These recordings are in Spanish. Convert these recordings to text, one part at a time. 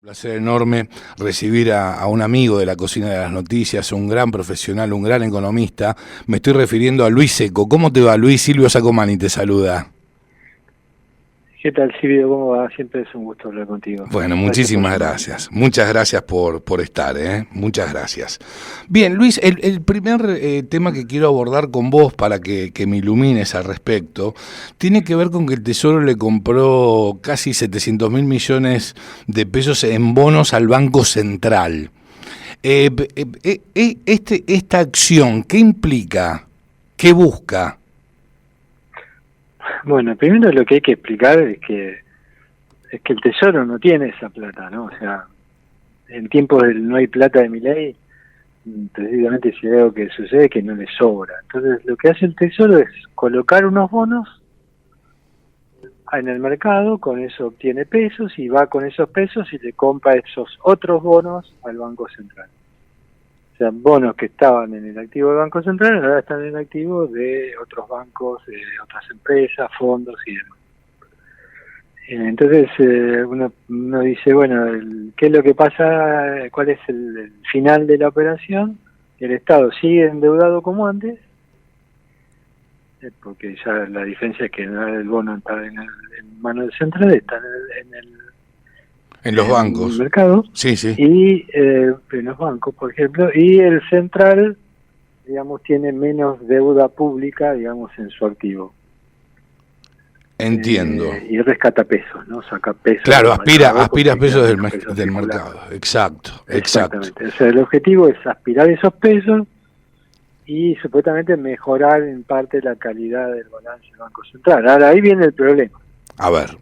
Placer enorme recibir a un amigo de la cocina de las noticias, un gran profesional, un gran economista. Me estoy refiriendo a Luis Seco. ¿Cómo te va, Luis? Silvio Sacomani te saluda. ¿Qué tal, Silvio? ¿Cómo va? Siempre es un gusto hablar contigo. Bueno, Gracias por muchísimas llamarme. gracias. Muchas gracias por estar, ¿eh? Muchas gracias. Bien, Luis, el primer tema que quiero abordar con vos para que me ilumines al respecto, tiene que ver con que el Tesoro le compró casi 700.000 millones de pesos en bonos al Banco Central. Esta acción, ¿qué implica? ¿Qué busca? Bueno, primero lo que hay que explicar es que el Tesoro no tiene esa plata, ¿no? O sea, en tiempos del no hay plata de Milei, precisamente si hay algo que sucede es que no le sobra. Entonces, lo que hace el Tesoro es colocar unos bonos en el mercado, con eso obtiene pesos y va con esos pesos y le compra esos otros bonos al Banco Central. O sea, bonos que estaban en el activo del Banco Central ahora están en el activo de otros bancos, de otras empresas, fondos y demás. Entonces uno dice, bueno, ¿qué es lo que pasa? ¿Cuál es el final de la operación? El Estado sigue endeudado como antes, porque ya la diferencia es que el bono está en manos del central, está En los en el bancos. mercado, Sí, sí. y en los bancos, por ejemplo, y el central, digamos, tiene menos deuda pública, digamos, en su activo. Entiendo. Y rescata pesos, ¿no? Saca pesos Claro, del mercado aspira porque pesos queda del, menos pesos del circulando. mercado. Exacto, exacto. Exactamente. O sea, el objetivo es aspirar esos pesos y supuestamente mejorar en parte la calidad del balance del Banco Central. Ahora, ahí viene el problema, A ver.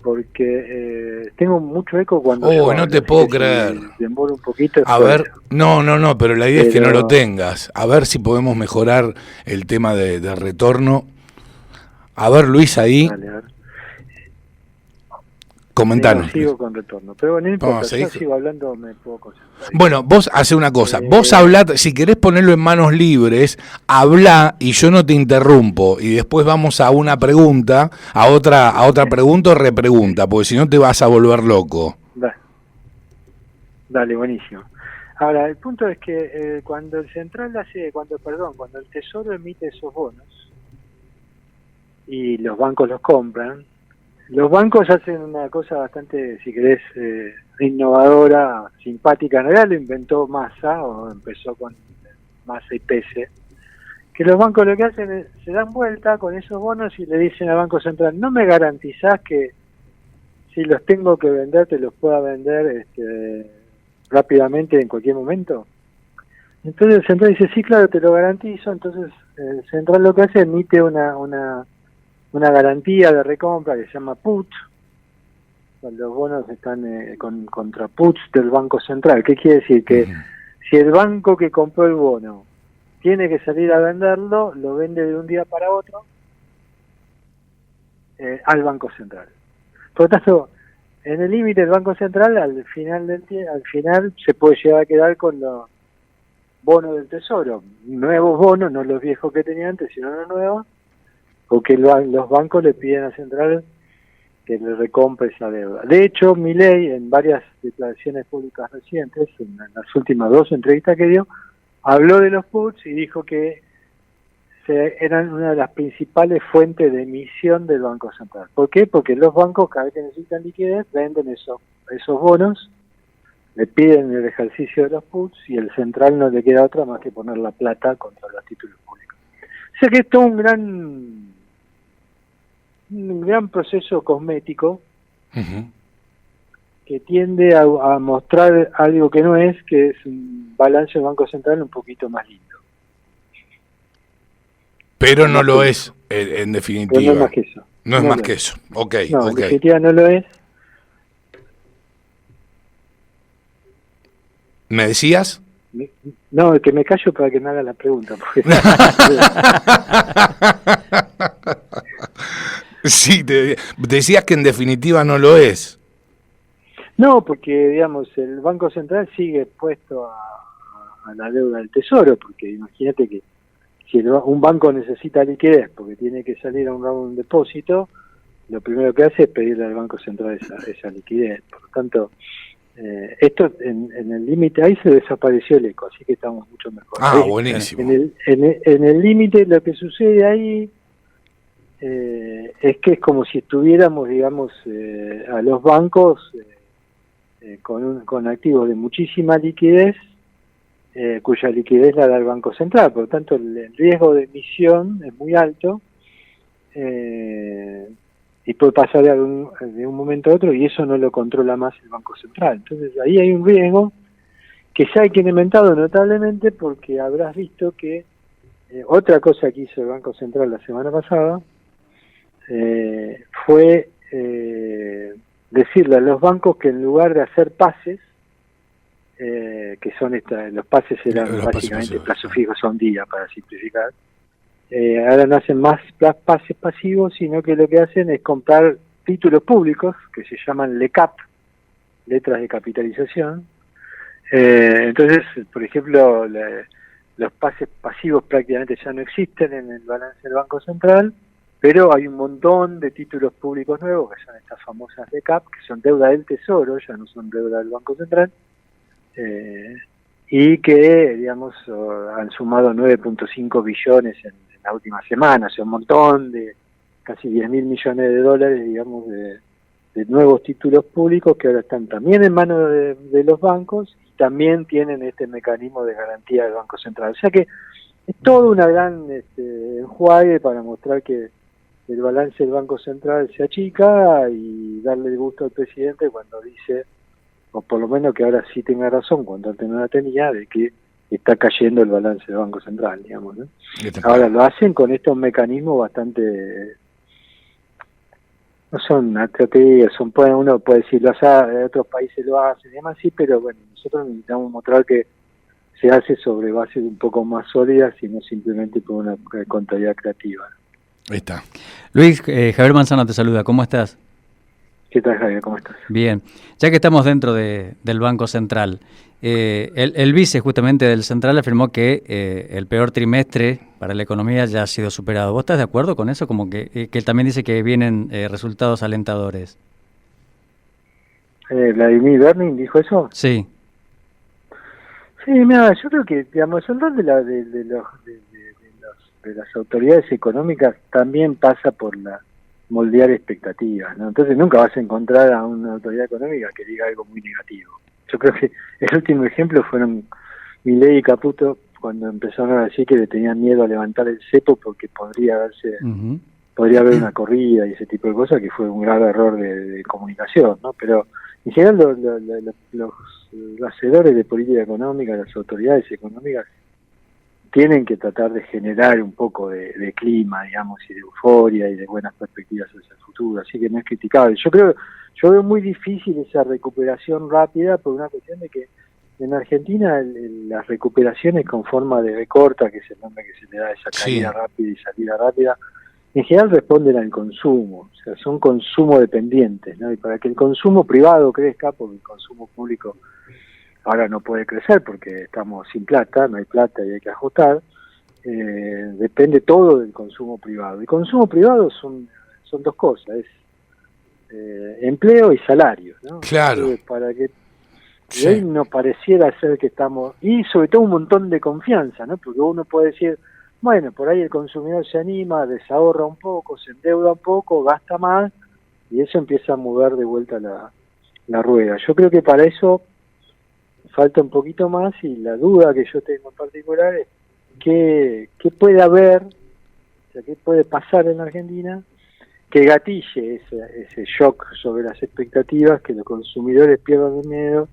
porque tengo mucho eco cuando yo Oh, no hablo, te así puedo que creer. si demoro un poquito es A por ver, eso. no, pero la idea es que no lo Pero, tengas. A ver si podemos mejorar el tema de retorno. A ver, Luis, ahí, dale, a ver. No, comentanos, Luis. sigo con retorno. Pero bueno, no Vamos importa, a seguir. yo sigo hablando, me puedo concentrar igual. Bueno, vos hace una cosa, vos Eh, hablá, si querés ponerlo en manos libres, hablá y yo no te interrumpo y después vamos a una pregunta, a otra pregunta o repregunta, porque si no te vas a volver loco. Dale, buenísimo. Ahora, el punto es que cuando el central cuando el Tesoro emite esos bonos y los bancos los compran, los bancos hacen una cosa bastante, si querés, innovadora, simpática. En realidad lo inventó Massa, o empezó con Massa y Pese, que los bancos lo que hacen es, se dan vuelta con esos bonos y le dicen al Banco Central, ¿no me garantizás que si los tengo que vender, te los pueda vender rápidamente en cualquier momento? Entonces el central dice, sí, claro, te lo garantizo. Entonces el central lo que hace, emite una garantía de recompra que se llama put. Los bonos están contra puts del Banco Central. ¿Qué quiere decir? Que si el banco que compró el bono tiene que salir a venderlo, lo vende de un día para otro al Banco Central. Por lo tanto, en el límite del Banco Central, al final se puede llegar a quedar con los bonos del Tesoro, nuevos bonos, no los viejos que tenía antes, sino los nuevos, porque los bancos le piden a Central que le recompre esa deuda. De hecho, Milei, en varias declaraciones públicas recientes, en las últimas 2 entrevistas que dio, habló de los puts y dijo que eran una de las principales fuentes de emisión del Banco Central. ¿Por qué? Porque los bancos, cada vez que necesitan liquidez, venden esos bonos, le piden el ejercicio de los puts y el central no le queda otra más que poner la plata contra los títulos públicos. O sea que es todo un gran proceso cosmético que tiende a mostrar algo que no es, que es un balance del Banco Central un poquito más lindo. Pero no Más lo que es, eso. en Pero no es más definitiva. que eso. No es No más lo que es. eso. Ok, No, en ok. definitiva no lo es. ¿Me decías? No, que me callo para que me haga la pregunta. Porque Sí, decías que en definitiva no lo es. no, porque digamos el Banco Central sigue expuesto a la deuda del Tesoro, porque imagínate que si un banco necesita liquidez porque tiene que salir a un depósito, lo primero que hace es pedirle al Banco Central esa liquidez. Por lo tanto, esto en el límite, ahí se desapareció el eco, así que estamos mucho mejor. Ah, buenísimo. En el límite lo que sucede ahí es que es como si estuviéramos, digamos, a los bancos con activos de muchísima liquidez, cuya liquidez la da el Banco Central. Por lo tanto, el riesgo de emisión es muy alto y puede pasar de un momento a otro, y eso no lo controla más el Banco Central. Entonces ahí hay un riesgo que se ha incrementado notablemente, porque habrás visto que otra cosa que hizo el Banco Central la semana pasada fue decirle a los bancos que en lugar de hacer pases, que son los pases eran básicamente plazos fijos a un día, para simplificar, ahora no hacen más pases pasivos, sino que lo que hacen es comprar títulos públicos que se llaman LECAP, letras de capitalización. Entonces, por ejemplo, los pases pasivos prácticamente ya no existen en el balance del Banco Central, pero hay un montón de títulos públicos nuevos, que son estas famosas LECAP, que son deuda del Tesoro, ya no son deuda del Banco Central, y que, digamos, han sumado 9.5 billones en la última semana, o sea, un montón de casi 10.000 millones de dólares, digamos, de nuevos títulos públicos que ahora están también en manos de los bancos, y también tienen este mecanismo de garantía del Banco Central. O sea que es todo una gran enjuague para mostrar que el balance del Banco Central se achica, y darle el gusto al presidente cuando dice, o por lo menos que ahora sí tenga razón, cuando antes no la tenía, de que está cayendo el balance del Banco Central, digamos, ¿no? Ahora lo hacen con estos mecanismos bastante, no son estrategias, uno puede decir, otros países lo hacen y demás, sí, pero bueno, nosotros necesitamos mostrar que se hace sobre bases un poco más sólidas y no simplemente por una contabilidad creativa. Ahí está. Luis, Javier Manzano te saluda, ¿cómo estás? ¿Qué tal, Javier? ¿Cómo estás? Bien, ya que estamos dentro del Banco Central, el vice justamente del Central afirmó que el peor trimestre para la economía ya ha sido superado. ¿Vos estás de acuerdo con eso? Como que él también dice que vienen resultados alentadores. ¿Vladimir Bernin dijo eso? Sí. Sí, mira, yo creo que, digamos, el rol de las autoridades económicas también pasa por moldear expectativas, ¿no? Entonces nunca vas a encontrar a una autoridad económica que diga algo muy negativo. Yo creo que el último ejemplo fueron Milei y Caputo, cuando empezaron a decir que le tenían miedo a levantar el cepo porque podría haber una corrida y ese tipo de cosas, que fue un grave error de comunicación, ¿no? Pero en general los hacedores de política económica, las autoridades económicas, tienen que tratar de generar un poco de clima, digamos, y de euforia y de buenas perspectivas hacia el futuro, así que no es criticable. Yo veo muy difícil esa recuperación rápida, por una cuestión de que en Argentina las recuperaciones con forma de V corta, que es el nombre que se le da a esa caída rápida y salida rápida, en general responden al consumo, o sea, son consumo dependientes, ¿no? Y para que el consumo privado crezca, porque el consumo público ahora no puede crecer porque estamos sin plata, no hay plata y hay que ajustar, depende todo del consumo privado. El consumo privado son dos cosas, es empleo y salario, ¿no? Claro. Entonces, y hoy no pareciera ser que estamos, y sobre todo un montón de confianza, ¿no? Porque uno puede decir, bueno, por ahí el consumidor se anima, desahorra un poco, se endeuda un poco, gasta más, y eso empieza a mover de vuelta la rueda. Yo creo que para eso falta un poquito más, y la duda que yo tengo en particular es qué puede haber, o sea, qué puede pasar en la Argentina que gatille ese shock sobre las expectativas, que los consumidores pierdan el miedo,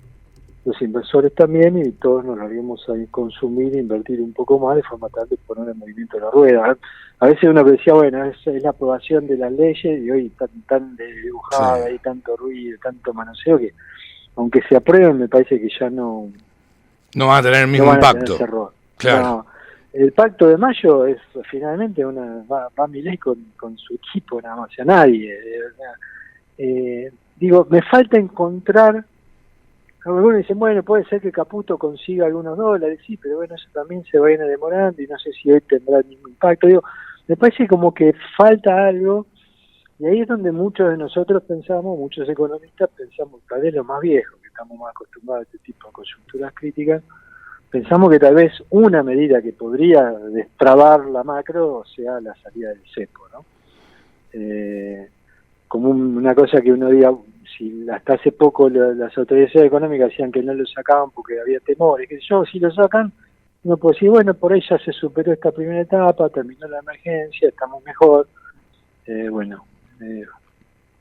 los inversores también, y todos nos larguemos a consumir e invertir un poco más, de forma tal de poner en movimiento la rueda. A veces uno decía, bueno, es la aprobación de las leyes, y hoy tan dibujada, y tanto ruido, tanto manoseo, que aunque se aprueben, me parece que ya no van a tener el mismo impacto. Claro. No, el pacto de mayo es finalmente va Milei con su equipo, nada más, a nadie. Digo, me falta encontrar. Algunos dicen, bueno, puede ser que Caputo consiga algunos dólares, sí, pero bueno, eso también se va a ir demorando y no sé si hoy tendrá el mismo impacto. Digo, me parece como que falta algo. Y ahí es donde muchos de nosotros pensamos, muchos economistas pensamos, tal vez los más viejos, que estamos más acostumbrados a este tipo de coyunturas críticas, pensamos que tal vez una medida que podría destrabar la macro sea la salida del cepo, ¿no? Como una cosa que uno diga, si hasta hace poco las autoridades económicas decían que no lo sacaban porque había temores, que yo, si lo sacan, uno puede decir, bueno, por ahí ya se superó esta primera etapa, terminó la emergencia, estamos mejor,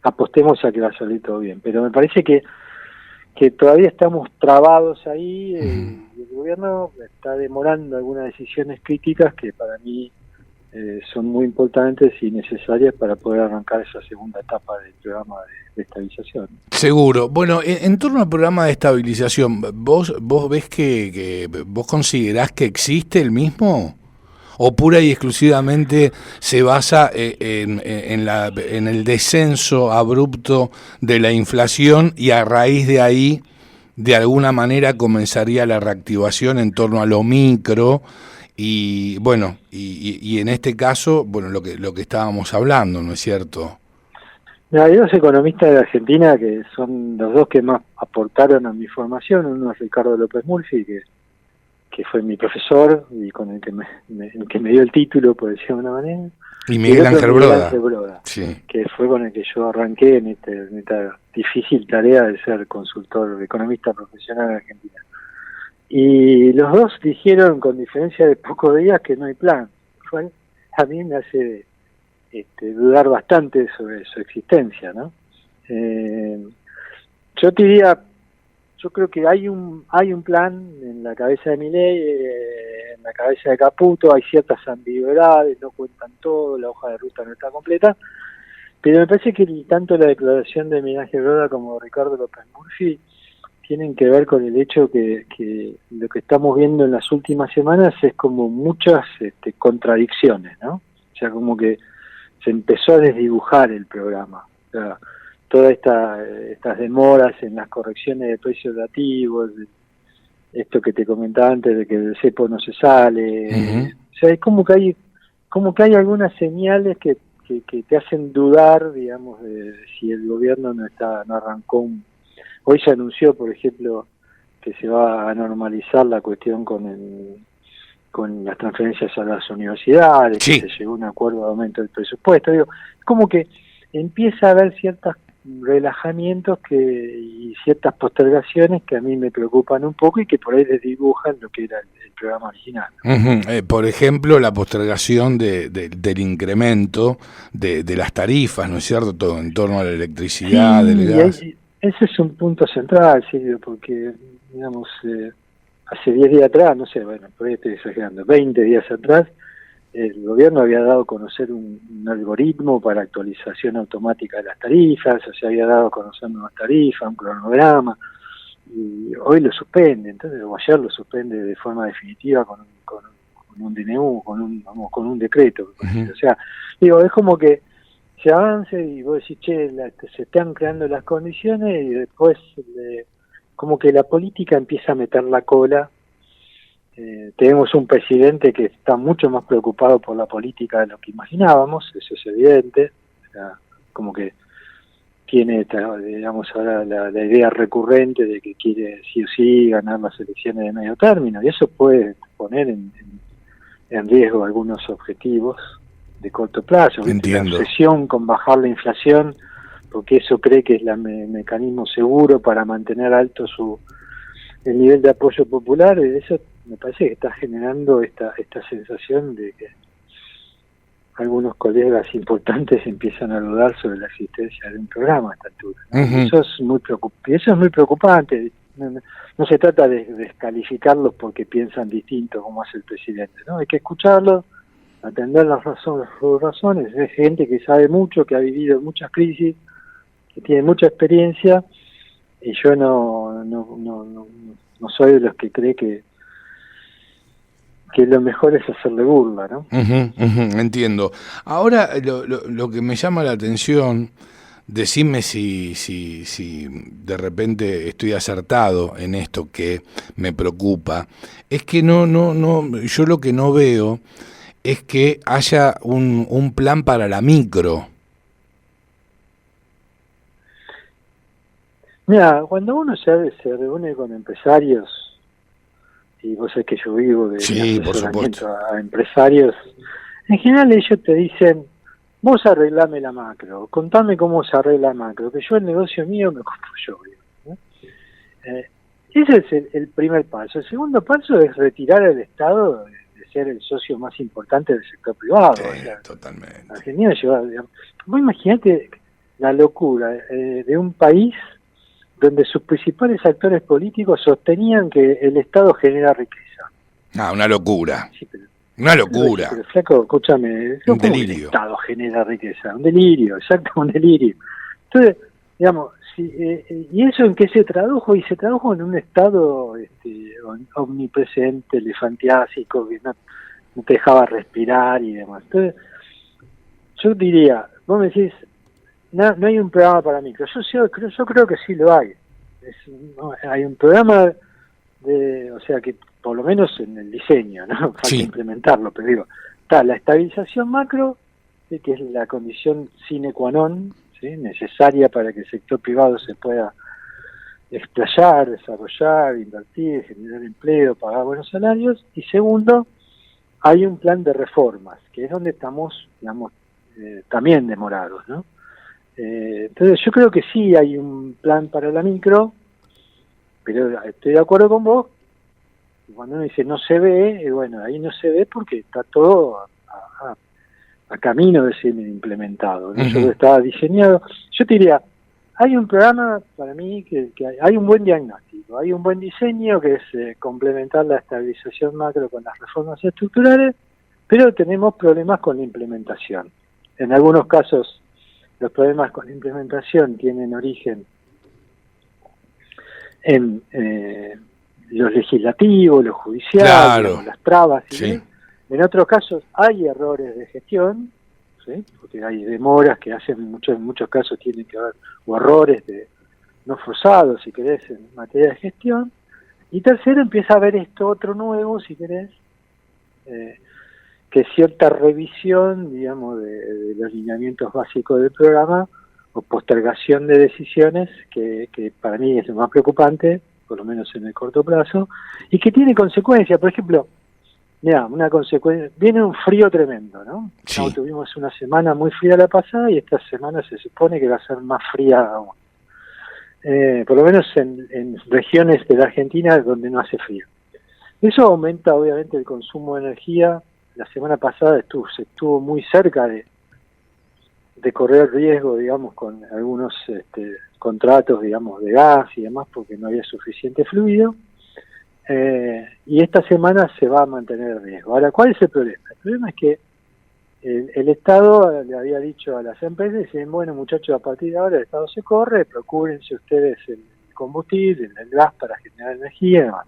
apostemos a que va a salir todo bien. Pero me parece que todavía estamos trabados ahí, y el gobierno está demorando algunas decisiones críticas que para mí son muy importantes y necesarias para poder arrancar esa segunda etapa del programa de estabilización. Seguro. Bueno, en torno al programa de estabilización, ¿vos ves que vos considerás que existe el mismo? ¿O pura y exclusivamente se basa en el descenso abrupto de la inflación y a raíz de ahí, de alguna manera, comenzaría la reactivación en torno a lo micro? Y bueno, y en este caso, bueno, lo que estábamos hablando, ¿no es cierto? Hay dos economistas de Argentina que son los dos que más aportaron a mi formación. Uno es Ricardo López Murphy, que fue mi profesor y con el que me dio el título, por decirlo de una manera. Y Miguel Ángel Broda, sí, que fue con el que yo arranqué en esta difícil tarea de ser consultor economista profesional en Argentina. Y los dos dijeron, con diferencia de pocos días, que no hay plan. A mí me hace dudar bastante sobre su existencia, ¿no? Yo te diría, yo creo que hay un plan en la cabeza de Milei, en la cabeza de Caputo, hay ciertas ambigüedades, no cuentan todo, la hoja de ruta no está completa, pero me parece que tanto la declaración de Miguel Ángel Broda como Ricardo López Murphy tienen que ver con el hecho que lo que estamos viendo en las últimas semanas es como muchas contradicciones, ¿no? O sea, como que se empezó a desdibujar el programa. O sea, todas estas demoras en las correcciones de precios relativos, esto que te comentaba antes de que el cepo no se sale. Uh-huh. O sea, es como que hay algunas señales que te hacen dudar, digamos, de si el gobierno no arrancó Hoy se anunció, por ejemplo, que se va a normalizar la cuestión con las transferencias a las universidades, sí, que se llegó a un acuerdo de aumento del presupuesto. Digo, es como que empieza a haber ciertos relajamientos y ciertas postergaciones que a mí me preocupan un poco y que por ahí desdibujan lo que era el programa original. Uh-huh. Por ejemplo, la postergación del incremento de las tarifas, ¿no es cierto? Todo en torno a la electricidad, sí, del gas. Ese es un punto central, Silvio, porque, digamos, hace 10 días atrás, no sé, bueno, por ahí estoy exagerando, 20 días atrás, el gobierno había dado a conocer un algoritmo para actualización automática de las tarifas, se había dado a conocer nuevas tarifas, un cronograma, y hoy lo suspende, entonces, o ayer lo suspende de forma definitiva con un DNU, con un decreto. Uh-huh. O sea, digo, es como que se avance y vos decís, che, se están creando las condiciones y después como que la política empieza a meter la cola. Tenemos un presidente que está mucho más preocupado por la política de lo que imaginábamos, eso es evidente. O sea, como que tiene, digamos, ahora la idea recurrente de que quiere sí o sí ganar las elecciones de medio término, y eso puede poner en riesgo algunos objetivos de corto plazo. Entiendo. La obsesión con bajar la inflación, porque eso cree que es el mecanismo seguro para mantener alto el nivel de apoyo popular. Eso me parece que está generando esta sensación de que algunos colegas importantes empiezan a dudar sobre la existencia de un programa a esta altura, ¿no? Uh-huh. Eso es muy preocupante. No se trata de descalificarlos porque piensan distinto como hace el presidente, ¿no? Hay que escucharlos, atender sus razones. Es gente que sabe mucho, que ha vivido muchas crisis, que tiene mucha experiencia, y yo no soy de los que cree que lo mejor es hacerle burla, ¿no? Uh-huh, uh-huh, entiendo. Ahora, lo que me llama la atención, decime si de repente estoy acertado en esto que me preocupa, es que yo lo que no veo es que haya un plan para la micro. Mira, cuando uno se reúne con empresarios, y vos sabés que yo vivo de Sí, por asesoramiento supuesto. a empresarios, en general ellos te dicen, vos arreglame la macro, contame cómo se arregla la macro, que yo el negocio mío me ocupo yo. ¿No? Ese es el primer paso. El segundo paso es retirar al Estado de ser el socio más importante del sector privado. Sí, O sea, totalmente. Argentina lleva, digamos, vos imaginate la locura de un país donde sus principales actores políticos sostenían que el Estado genera riqueza. Ah, una locura. Sí, pero, Una sí, locura. pero flaco, escúchame, Un ¿cómo que el delirio. Estado genera riqueza? Un delirio, exacto, un delirio. Entonces, digamos, ¿y eso en qué se tradujo? Y se tradujo en un Estado omnipresente, elefantiásico, que no te dejaba respirar y demás. Entonces, yo diría, vos me decís, no hay un programa para micro. Yo creo que sí lo hay. Hay un programa o sea que por lo menos en el diseño, ¿no? Falta Sí. implementarlo, pero digo, está la estabilización macro, ¿sí? Que es la condición sine qua non, ¿sí? Necesaria para que el sector privado se pueda explayar, desarrollar, invertir, generar empleo, pagar buenos salarios. Y segundo, hay un plan de reformas, que es donde estamos, digamos, también demorados, ¿no? Entonces yo creo que sí hay un plan para la micro, pero estoy de acuerdo con vos, cuando uno dice no se ve, bueno, ahí no se ve porque está todo a camino de ser implementado, ¿no? Yo estaba diseñado, yo te diría, hay un programa para mí que hay un buen diagnóstico, hay un buen diseño que es complementar la estabilización macro con las reformas estructurales, pero tenemos problemas con la implementación. En algunos casos los problemas con la implementación tienen origen en los legislativos, los judiciales, Claro. digamos, las trabas. Sí. En otros casos hay errores de gestión, ¿sí? Porque hay demoras que en muchos casos tienen que haber, o errores no forzados, si querés, en materia de gestión. Y tercero, empieza a haber esto otro nuevo, si querés, que cierta revisión, digamos, de los lineamientos básicos del programa, o postergación de decisiones, que para mí es lo más preocupante, por lo menos en el corto plazo, y que tiene consecuencias. Por ejemplo, mira, una consecuencia, viene un frío tremendo, ¿no? Sí. No, tuvimos una semana muy fría la pasada y esta semana se supone que va a ser más fría aún. Por lo menos en regiones de la Argentina donde no hace frío. Eso aumenta obviamente el consumo de energía. La semana pasada se estuvo muy cerca de correr riesgo, digamos, con algunos contratos, digamos, de gas y demás, porque no había suficiente fluido. Y esta semana se va a mantener el riesgo. Ahora, ¿cuál es el problema? El problema es que el Estado le había dicho a las empresas, dicen, bueno, muchachos, a partir de ahora el Estado se corre, procúrense ustedes el combustible, el gas para generar energía y demás.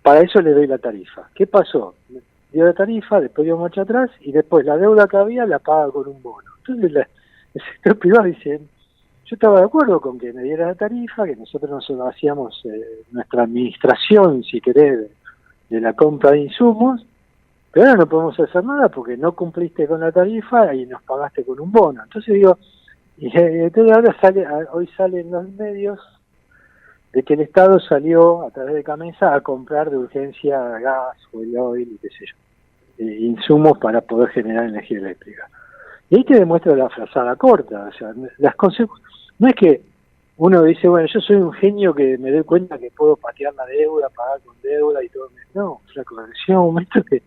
Para eso le doy la tarifa. ¿Qué pasó? Dio la tarifa, después dio marcha atrás y después la deuda que había la paga con un bono. Entonces el sector privado dice, yo estaba de acuerdo con que me diera la tarifa, que nosotros nos hacíamos nuestra administración, si querés, de la compra de insumos, pero ahora no podemos hacer nada porque no cumpliste con la tarifa y nos pagaste con un bono. Entonces digo, y entonces ahora hoy salen los medios de que el Estado salió a través de Camesa a comprar de urgencia gas, fuel oil y qué sé yo, insumos para poder generar energía eléctrica. Y ahí te demuestra la frazada corta, o sea, no es que uno dice, bueno, yo soy un genio que me doy cuenta que puedo patear la deuda, pagar con deuda y todo. No, flaco, llega un momento que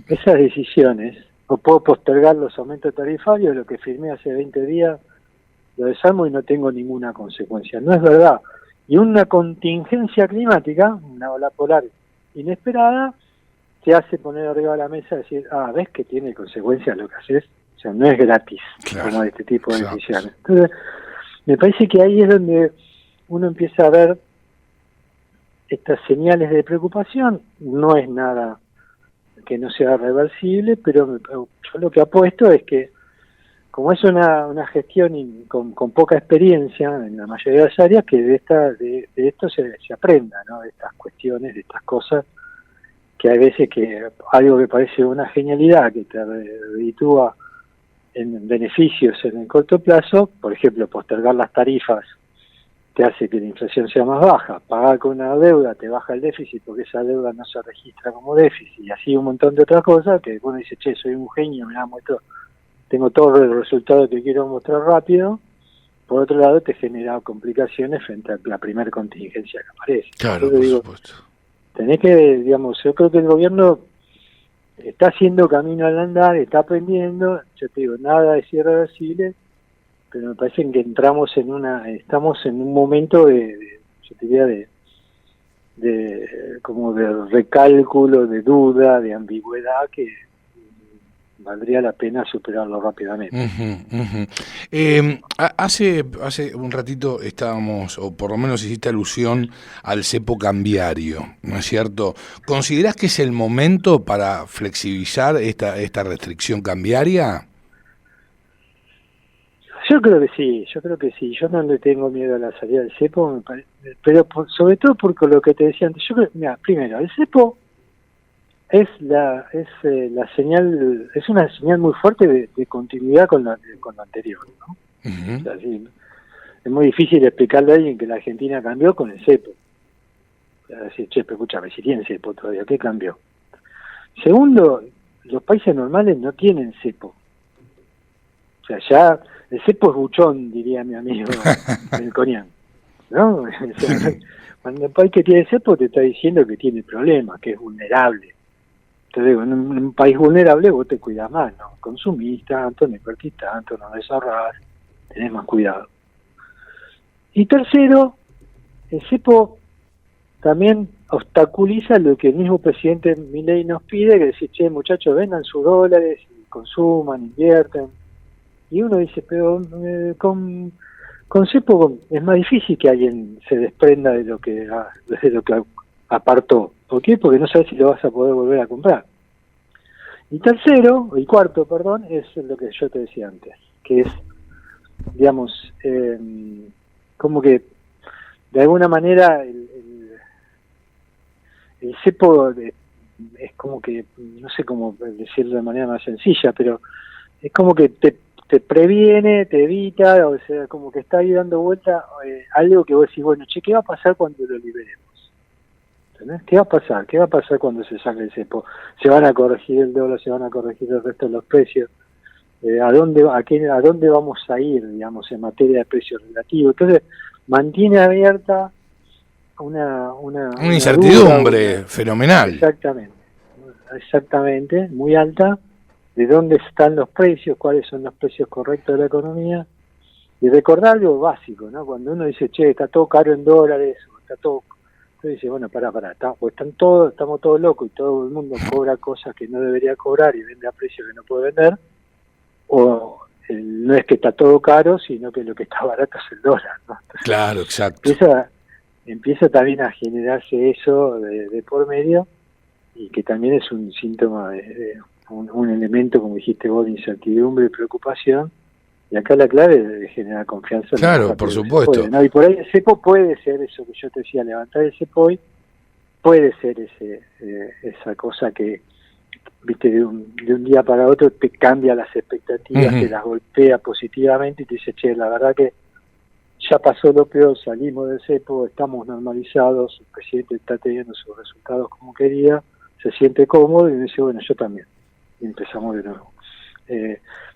esas decisiones, o puedo postergar los aumentos tarifarios, lo que firmé hace 20 días, lo desarmo y no tengo ninguna consecuencia. No es verdad. Y una contingencia climática, una ola polar inesperada, te hace poner arriba de la mesa y decir, ves que tiene consecuencias lo que haces, o sea, no es gratis, claro, como este tipo de decisiones. Entonces, me parece que ahí es donde uno empieza a ver estas señales de preocupación. No es nada que no sea reversible, pero yo lo que apuesto es que, como es una gestión con poca experiencia en la mayoría de las áreas, que de esto se aprenda, ¿no? De estas cuestiones, de estas cosas, que hay veces que algo que parece una genialidad, que te reditúa en beneficios en el corto plazo, por ejemplo, postergar las tarifas te hace que la inflación sea más baja. Pagar con una deuda te baja el déficit porque esa deuda no se registra como déficit, y así un montón de otras cosas que uno dice, che, soy un genio, mirá, muestro, tengo todos los resultados que quiero mostrar rápido. Por otro lado, te genera complicaciones frente a la primera contingencia que aparece. Claro, por supuesto. Tenés que, digamos, yo creo que el gobierno está haciendo camino al andar, está aprendiendo, yo te digo, nada es irreversible, pero me parece que estamos en un momento yo te diría como de recálculo, de duda, de ambigüedad, que valdría la pena superarlo rápidamente. Hace un ratito estábamos, o por lo menos hiciste alusión al cepo cambiario, ¿no es cierto? ¿Considerás que es el momento para flexibilizar esta restricción cambiaria? Yo creo que sí. Yo no le tengo miedo a la salida del cepo, pero sobre todo porque lo que te decía antes, yo creo, mira, primero, el cepo es la señal, es una señal muy fuerte de continuidad con lo anterior, ¿no? Uh-huh. O sea, sí, es muy difícil explicarle a alguien que la Argentina cambió con el cepo. O sea, decir, che, pero escúchame, si tienen cepo todavía, ¿qué cambió? Segundo, los países normales no tienen cepo. O sea, ya el cepo es buchón, diría mi amigo Melconian, ¿no? O sea, cuando el país que tiene cepo te está diciendo que tiene problemas, que es vulnerable. Te digo, en un país vulnerable vos te cuidás más, no consumís tanto, no invertís tanto, no desahorrás, tenés más cuidado. Y tercero, el cepo también obstaculiza lo que el mismo presidente Milei nos pide, que decir, che, muchachos, vendan sus dólares, consuman, invierten. Y uno dice, pero con cepo es más difícil que alguien se desprenda de lo que apartó. ¿Por qué? Porque no sabes si lo vas a poder volver a comprar. Y cuarto, es lo que yo te decía antes, que es, digamos, como que de alguna manera el cepo es como que, no sé cómo decirlo de manera más sencilla, pero es como que te previene, te evita, o sea, como que está ahí dando vuelta algo que vos decís, bueno, che, ¿qué va a pasar cuando lo liberemos? ¿Entendés? ¿Qué va a pasar? ¿Qué va a pasar cuando se saque el cepo? ¿Se van a corregir el dólar? ¿Se van a corregir el resto de los precios? ¿A dónde vamos a ir, digamos, en materia de precios relativos? Entonces, mantiene abierta una incertidumbre duda, fenomenal. Exactamente, muy alta, de dónde están los precios, cuáles son los precios correctos de la economía, y recordar algo básico, ¿no? Cuando uno dice, che, está todo caro en dólares, o está todo... Entonces dice, bueno, estamos todos locos y todo el mundo cobra cosas que no debería cobrar y vende a precios que no puede vender, o no es que está todo caro, sino que lo que está barato es el dólar, ¿no? Entonces, claro, exacto. Empieza también a generarse eso de por medio, y que también es un síntoma un elemento, como dijiste vos, de incertidumbre y preocupación. Y acá la clave es de generar confianza. Claro, por supuesto. ¿No? Y por ahí el cepo puede ser eso que yo te decía, levantar el cepo hoy, puede ser esa cosa que, viste, de un día para otro te cambia las expectativas, te las golpea positivamente y te dice, che, la verdad que ya pasó lo peor, salimos del cepo, estamos normalizados, el presidente está teniendo sus resultados como quería, se siente cómodo y me dice, bueno, yo también. Y empezamos de nuevo.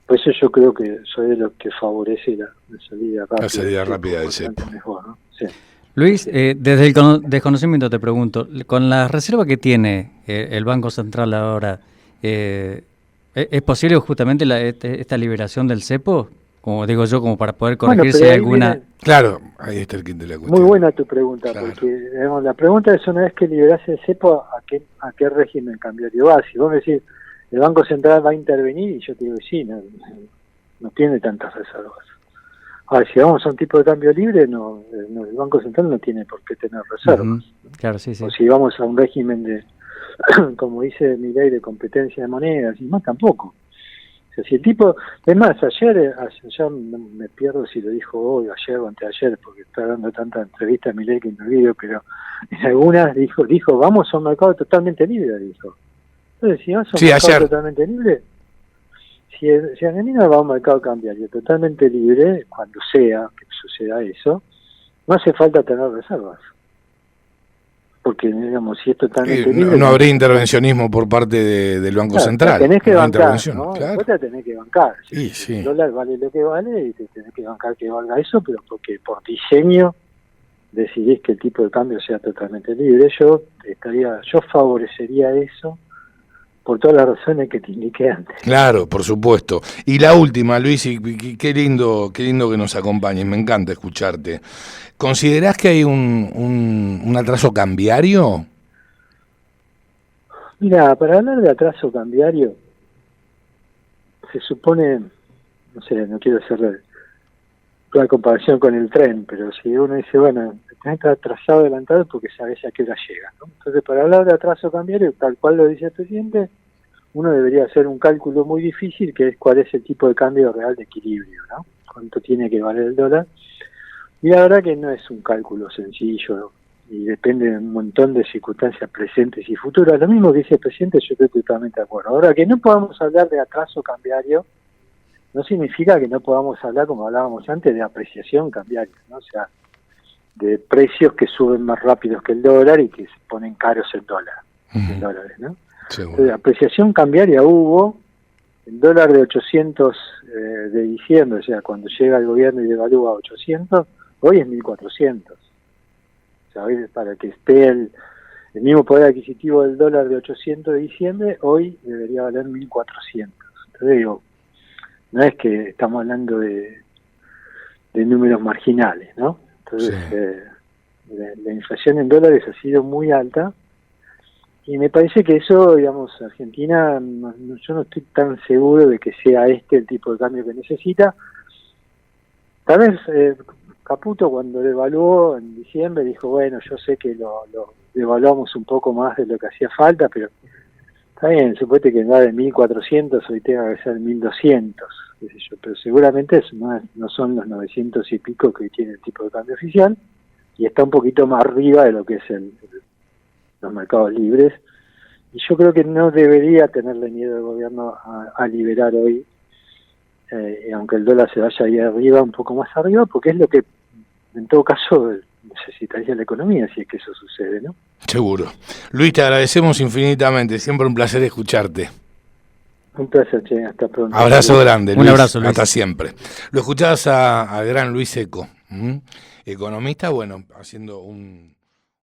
Por eso yo creo que soy de los que favorece la salida rápida. La salida rápida del cepo. Mejor, ¿no? Sí. Luis, desde el desconocimiento te pregunto, con la reserva que tiene el Banco Central ahora, ¿es posible justamente esta liberación del cepo? Como digo yo, como para poder corregir si hay alguna... Claro, ahí está el quinto de la cuestión. Muy buena tu pregunta, claro. Porque digamos, la pregunta es, una vez que liberase el cepo, ¿a qué régimen cambiario vas? Si vos me decís, el Banco Central va a intervenir, y yo te digo, sí, no tiene tantas reservas. Ahora, si vamos a un tipo de cambio libre, no, el Banco Central no tiene por qué tener reservas. Claro, sí. O si vamos a un régimen de, como dice mi ley, de competencia de monedas, y más tampoco. O sea, si el tipo, es más, ayer me pierdo si lo dijo hoy, ayer o anteayer, porque está dando tanta entrevista a mi ley que me olvido, pero en algunas dijo, vamos a un mercado totalmente libre, dijo. Entonces, si vamos a un mercado totalmente libre, si Argentina va a un mercado cambiario totalmente libre, cuando sea que suceda eso, no hace falta tener reservas. Porque, digamos, si esto está no habría intervencionismo por parte del Banco Central. Tenés que no bancar, ¿no? Claro. Después te tenés que bancar. Sí. El dólar vale lo que vale y te tenés que bancar que valga eso, pero porque por diseño decidís que el tipo de cambio sea totalmente libre. Yo favorecería eso por todas las razones que te indiqué antes. Claro, por supuesto. Y la última, Luis, y qué lindo que nos acompañes, me encanta escucharte. ¿Considerás que hay un atraso cambiario? Mira, para hablar de atraso cambiario, se supone, no sé, no quiero hacer la comparación con el tren, pero si uno dice, bueno, el tren está atrasado, adelantado, porque sabes a qué hora llega, ¿no? Entonces, para hablar de atraso cambiario, tal cual lo dice el presidente, uno debería hacer un cálculo muy difícil, que es cuál es el tipo de cambio real de equilibrio, ¿no? Cuánto tiene que valer el dólar. Y la verdad que no es un cálculo sencillo y depende de un montón de circunstancias presentes y futuras. Lo mismo que dice el presidente, yo estoy totalmente de acuerdo. Ahora, que no podamos hablar de atraso cambiario no significa que no podamos hablar, como hablábamos antes, de apreciación cambiaria, ¿no? O sea, de precios que suben más rápidos que el dólar y que se ponen caros en dólares, ¿no? Entonces, apreciación cambiaria hubo. El dólar de 800 de diciembre, o sea, cuando llega el gobierno y devalúa a 800, hoy es 1400. O sea, hoy, para que esté el mismo poder adquisitivo del dólar de 800 de diciembre, hoy debería valer 1400. Entonces digo, no es que estamos hablando de números marginales, ¿no? Entonces, la inflación en dólares ha sido muy alta. Y me parece que eso, digamos, Argentina, yo no estoy tan seguro de que sea este el tipo de cambio que necesita. Tal vez Caputo, cuando devaluó en diciembre, dijo, bueno, yo sé que lo devaluamos un poco más de lo que hacía falta, pero está bien, suponete que va de 1400, hoy tenga que ser 1200, qué sé yo, pero seguramente eso no son los 900 y pico que tiene el tipo de cambio oficial, y está un poquito más arriba de lo que es los mercados libres, y yo creo que no debería tenerle miedo el gobierno a liberar hoy, aunque el dólar se vaya ahí arriba, un poco más arriba, porque es lo que en todo caso necesitaría la economía si es que eso sucede, ¿no? Seguro. Luis, te agradecemos infinitamente, siempre un placer escucharte. Un placer, che, hasta pronto. Abrazo grande, Luis. Un abrazo, Luis. Hasta siempre. Lo escuchabas al gran Luis Seco, economista, bueno, haciendo un